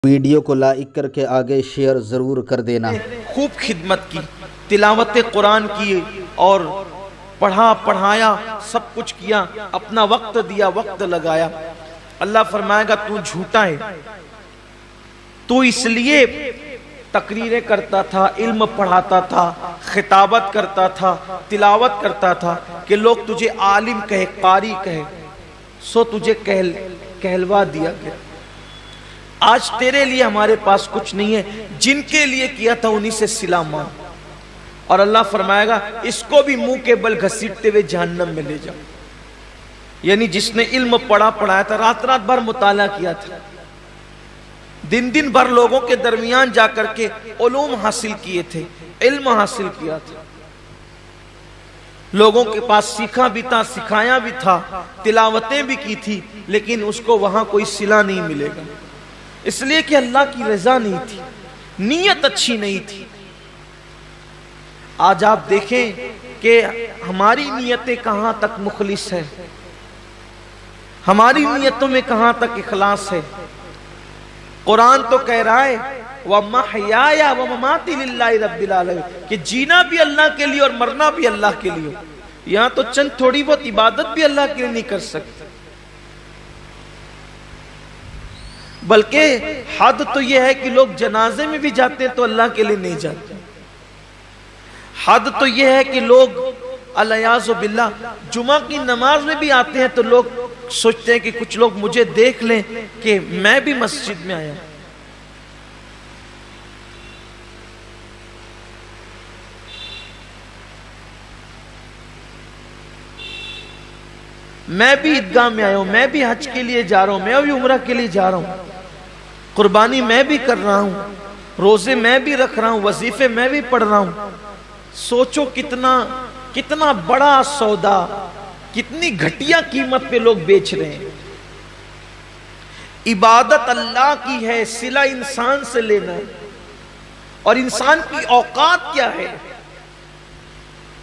Video کو like کر کے آگے شیئر ضرور کر دینا۔ خوب خدمت کی، تلاوت قرآن کی اور پڑھایا، سب کچھ کیا، اپنا وقت دیا، وقت لگایا۔ اللہ فرمائے گا تو جھوٹا ہے، تو اس لیے تقریریں کرتا تھا، علم پڑھاتا تھا، خطابت کرتا تھا، تلاوت کرتا تھا کہ لوگ تجھے عالم کہے، قاری کہے، سو تجھے کہلوا دیا گیا۔ آج تیرے لیے ہمارے پاس کچھ نہیں ہے، جن کے لیے کیا تھا انہی سے صلہ مانگ۔ اور اللہ فرمائے گا اس کو بھی منہ کے بل گھسیٹتے ہوئے جہنم میں لے جاؤ۔ یعنی جس نے علم پڑھایا تھا، رات رات بھر مطالعہ کیا تھا، دن بھر لوگوں کے درمیان جا کر کے علوم حاصل کیے تھے، علم حاصل کیا تھا، لوگوں کے پاس سیکھا بھی تھا، سکھایا بھی تھا، تلاوتیں بھی کی تھی، لیکن اس کو وہاں کوئی صلہ نہیں ملے گا، اس لیے کہ اللہ کی رضا نہیں تھی، نیت اچھی نہیں تھی۔ آج آپ دیکھیں کہ ہماری نیتیں کہاں تک مخلص ہے، ہماری نیتوں میں کہاں تک اخلاص ہے۔ قرآن تو کہہ رہا ہے وَمَحْيَايَ وَمَمَاتِي لِلَّهِ رَبِّ الْعَالَمِينَ کہ جینا بھی اللہ کے لیے اور مرنا بھی اللہ کے لیے۔ یہاں تو چند تھوڑی بہت عبادت بھی اللہ کے لیے نہیں کر سکتے، بلکہ حد تو یہ ہے کہ لوگ جنازے میں بھی جاتے ہیں تو اللہ کے لیے نہیں جاتے۔ حد تو یہ ہے کہ لوگ الیاذ باللہ جمعہ کی نماز میں بھی آتے ہیں تو لوگ سوچتے ہیں کہ کچھ لوگ مجھے دیکھ لیں کہ میں بھی مسجد میں آیا۔ میں بھی عیدگاہ میں آیا ہوں، میں بھی حج کے لیے جا رہا ہوں، میں بھی عمرہ کے لیے جا رہا ہوں، قربانی میں بھی کر رہا ہوں، روزے میں بھی رکھ رہا ہوں، وظیفے میں بھی پڑھ رہا ہوں۔ سوچو کتنا بڑا سودا، کتنی گھٹیا قیمت پہ لوگ بیچ رہے ہیں۔ عبادت اللہ کی ہے، صلہ انسان سے لینا ہے، اور انسان کی اوقات کیا ہے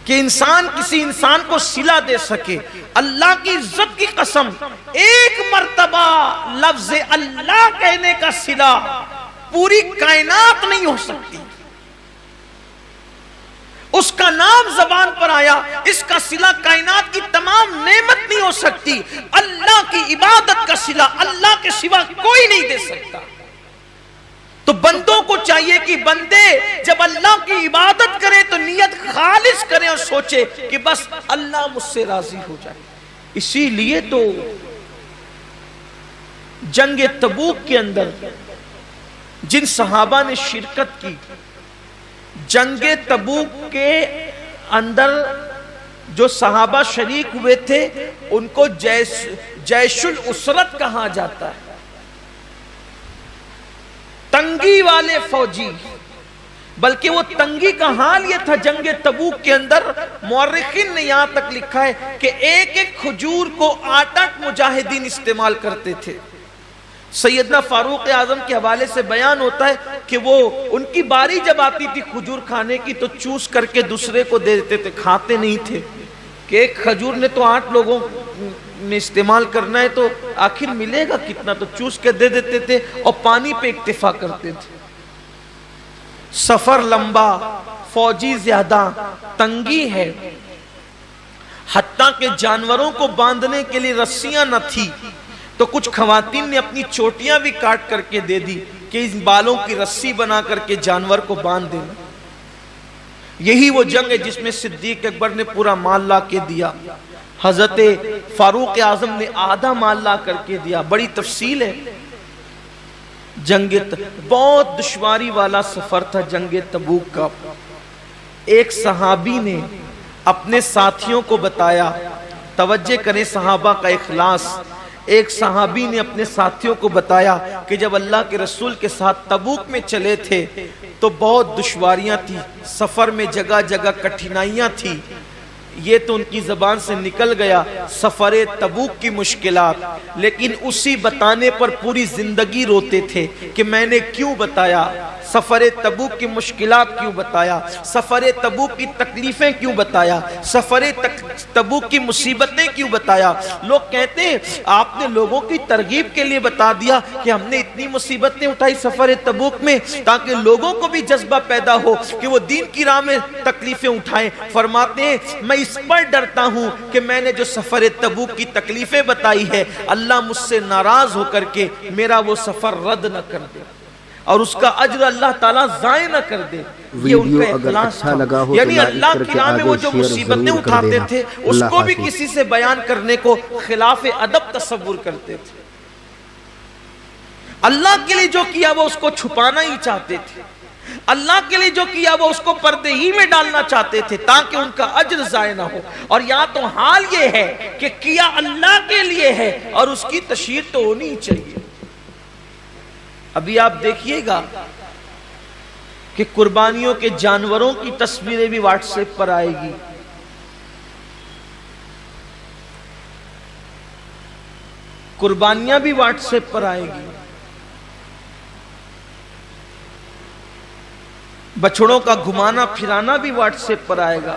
کہ انسان کسی انسان کو صلہ دے سکے۔ اللہ کی عزت کی قسم، ایک مرتبہ لفظ اللہ کہنے کا صلہ پوری کائنات نہیں ہو سکتی۔ اس کا نام زبان پر آیا، اس کا صلہ کائنات کی تمام نعمت نہیں ہو سکتی۔ اللہ کی عبادت کا صلہ اللہ کے سوا کوئی نہیں دے سکتا۔ تو بندوں کو چاہیے کہ بندے جب اللہ کی عبادت کریں تو نیت خالص کریں اور سوچے کہ بس اللہ مجھ سے راضی ہو جائے۔ اسی لیے تو جنگ تبوک کے اندر جن صحابہ نے شرکت کی، جنگ تبوک کے اندر جو صحابہ شریک ہوئے تھے ان کو جیش الاسرت کہا جاتا ہے، تنگی والے فوجی۔ بلکہ وہ تنگی کا حال یہ تھا جنگ تبوک کے اندر، مورخین نے یہاں تک لکھا ہے کہ ایک کھجور کو 8 مجاہدین استعمال کرتے تھے۔ سیدنا فاروق اعظم کے حوالے سے بیان ہوتا ہے کہ وہ ان کی باری جب آتی تھی کھجور کھانے کی تو چوس کر کے دوسرے کو دے دیتے تھے، کھاتے نہیں تھے کہ ایک کھجور نے تو 8 لوگوں میں استعمال کرنا ہے تو آخر ملے گا کتنا، تو چوس کے دے دیتے تھے اور پانی پہ اکتفا کرتے تھے۔ سفر لمبا، فوجی زیادہ، تنگی ہے، حتیٰ کہ جانوروں کو باندھنے کے لیے رسیاں نہ تھی تو کچھ خواتین نے اپنی چوٹیاں بھی کاٹ کر کے دے دی کہ اس بالوں کی رسی بنا کر کے جانور کو باندھ دینا۔ یہی وہ جنگ ہے جس میں صدیق اکبر نے پورا مال لا کے دیا، حضرت فاروق اعظم نے آدھا مال لا کر کے دیا۔ بڑی تفصیل ہے جنگ، بہت دشواری والا سفر تھا جنگ تبوک کا۔ ایک صحابی نے اپنے ساتھیوں کو بتایا، توجہ کریں صحابہ کا اخلاص، ایک صحابی نے اپنے ساتھیوں کو بتایا کہ جب اللہ کے رسول کے ساتھ تبوک میں چلے تھے تو بہت دشواریاں تھی، سفر میں جگہ جگہ کٹھنائیاں تھی، یہ تو ان کی زبان سے نکل گیا سفر تبوک کی مشکلات، لیکن اسی بتانے پر پوری زندگی روتے تھے کہ میں نے کیوں بتایا، سفر تبوک کی مشکلات کیوں بتایا، سفر تبوک کی تکلیفیں کیوں بتایا، سفر تبوک کی مصیبتیں کیوں بتایا۔ لوگ کہتے ہیں آپ نے لوگوں کی ترغیب کے لیے بتا دیا کہ ہم نے اتنی مصیبتیں اٹھائی سفر تبوک میں تاکہ لوگوں کو بھی جذبہ پیدا ہو کہ وہ دین کی راہ میں تکلیفیں اٹھائیں۔ فرماتے ہیں میں اس پر ڈرتا ہوں کہ میں نے جو سفر تبوک کی تکلیفیں بتائی ہے اللہ مجھ سے ناراض ہو کر کے میرا وہ سفر رد نہ کر دے اور اس کا اجر اللہ تعالیٰ ضائع نہ کر دے۔ یہ ان کا اخلاص تھا، یعنی اللہ کی راہ میں وہ جو مصیبتیں اٹھاتے تھے اس کو بھی کسی سے بیان کرنے کو خلاف ادب تصور کرتے تھے۔ اللہ کے لیے جو کیا وہ اس کو چھپانا ہی چاہتے تھے، اللہ کے لیے جو کیا وہ اس کو پردے ہی میں ڈالنا چاہتے تھے تاکہ ان کا اجر ضائع نہ ہو۔ اور یہاں تو حال یہ ہے کہ کیا اللہ کے لیے ہے اور اس کی تشہیر تو ہونی ہی چاہیے۔ ابھی آپ دیکھیے گا کہ قربانیوں کے جانوروں کی تصویریں بھی واٹس ایپ پر آئے گی، قربانیاں بھی واٹس ایپ پر آئے گی، بچڑوں کا گھمانا پھرانا بھی واٹس ایپ پر آئے گا،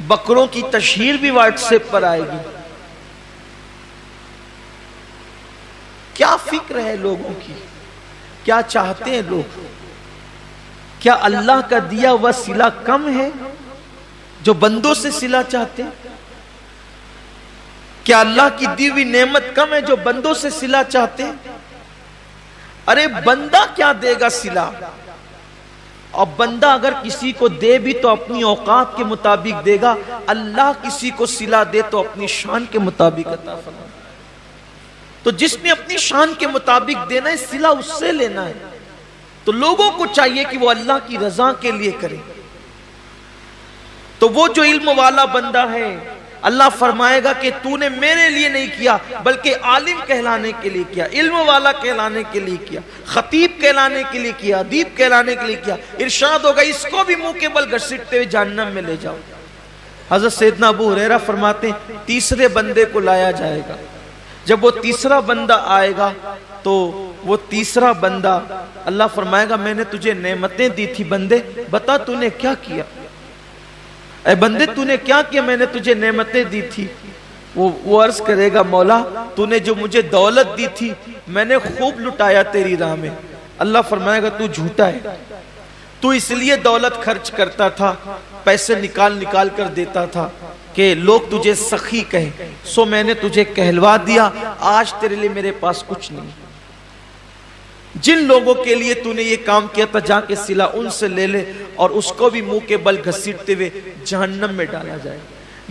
بکروں کی تشہیر بھی واٹس ایپ پر آئے گی۔ کیا فکر ہے لوگوں کی، کیا چاہتے ہیں لوگ؟ کیا اللہ کا دیا ہوا صلہ کم ہے جو بندوں سے صلہ چاہتے ہیں؟ کیا اللہ کی دی ہوئی نعمت کم ہے جو بندوں سے صلہ چاہتے ہیں؟ ارے بندہ کیا دے گا صلہ، اور بندہ اگر کسی کو دے بھی تو اپنی اوقات کے مطابق دے گا، اللہ کسی کو صلہ دے تو اپنی شان کے مطابق عطا فرمائے۔ تو جس نے اپنی شان کے مطابق دینا ہے صلہ اس سے لینا ہے، تو لوگوں کو چاہیے کہ وہ اللہ کی رضا کے لیے کریں۔ تو وہ جو علم والا بندہ ہے اللہ فرمائے گا کہ تو نے میرے لیے نہیں کیا بلکہ عالم کہلانے کے لیے کیا، علم والا کہلانے کے لیے کیا، خطیب کہلانے کے لیے کیا، ادیب کہلانے کے لیے کیا، ارشاد ہوگا اس کو بھی منہ کے بل گھسیٹتے ہوئے جہنم میں لے جاؤ۔ حضرت سیدنا ابو ہریرہ فرماتے ہیں تیسرے بندے کو لایا جائے گا، جب وہ تیسرا بندہ آئے گا تو وہ تیسرا بندہ اللہ فرمائے گا میں نے تجھے نعمتیں دی تھی بندے، بتا تو نے کیا کیا، اے بندے تو نے کیا کیا، میں نے تجھے نعمتیں دی تھی۔ وہ عرض کرے گا مولا تو نے جو مجھے دولت دی تھی میں نے خوب لٹایا تیری راہ میں۔ اللہ فرمائے گا تو جھوٹا ہے، تو اس لیے دولت خرچ کرتا تھا، پیسے نکال نکال کر دیتا تھا کہ لوگ تجھے سخی کہیں، سو میں نے تجھے کہلوا دیا، آج تیرے لیے میرے پاس کچھ نہیں۔ جن لوگوں کے لیے تو نے یہ کام کیا تھا جا کے صلہ ان سے لے لے، اور اس کو بھی منہ کے بل گھسیٹتے ہوئے جہنم میں ڈالا جائے۔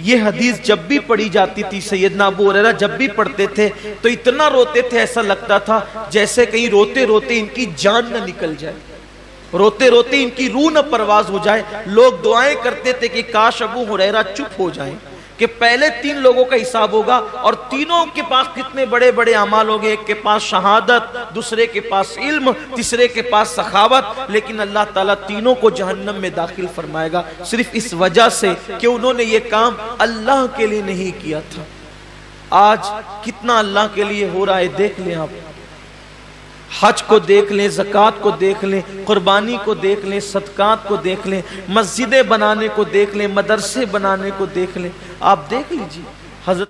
یہ حدیث جب بھی پڑھی جاتی تھی سیدنا ابو ہریرہ جب بھی پڑھتے تھے تو اتنا روتے تھے، ایسا لگتا تھا جیسے کہیں روتے روتے ان کی جان نہ نکل جائے، روتے روتے ان کی روح نہ پرواز ہو جائے۔ لوگ دعائیں کرتے تھے کہ کاش ابو ہریرہ چپ ہو جائیں کہ پہلے 3 لوگوں کا حساب ہوگا اور تینوں کے پاس کتنے بڑے بڑے اعمال ہوگے، ایک کے پاس شہادت، دوسرے کے پاس علم، تیسرے کے پاس سخاوت، لیکن اللہ تعالیٰ تینوں کو جہنم میں داخل فرمائے گا صرف اس وجہ سے کہ انہوں نے یہ کام اللہ کے لیے نہیں کیا تھا۔ آج کتنا اللہ کے لیے ہو رہا ہے دیکھ لیں آپ، حج کو دیکھ لیں، زکوٰۃ کو دیکھ لیں، قربانی کو دیکھ لیں، صدقات کو دیکھ لیں، مسجدیں بنانے کو دیکھ لیں، مدرسے بنانے کو دیکھ لیں، آپ دیکھ لیجئے۔ حضرت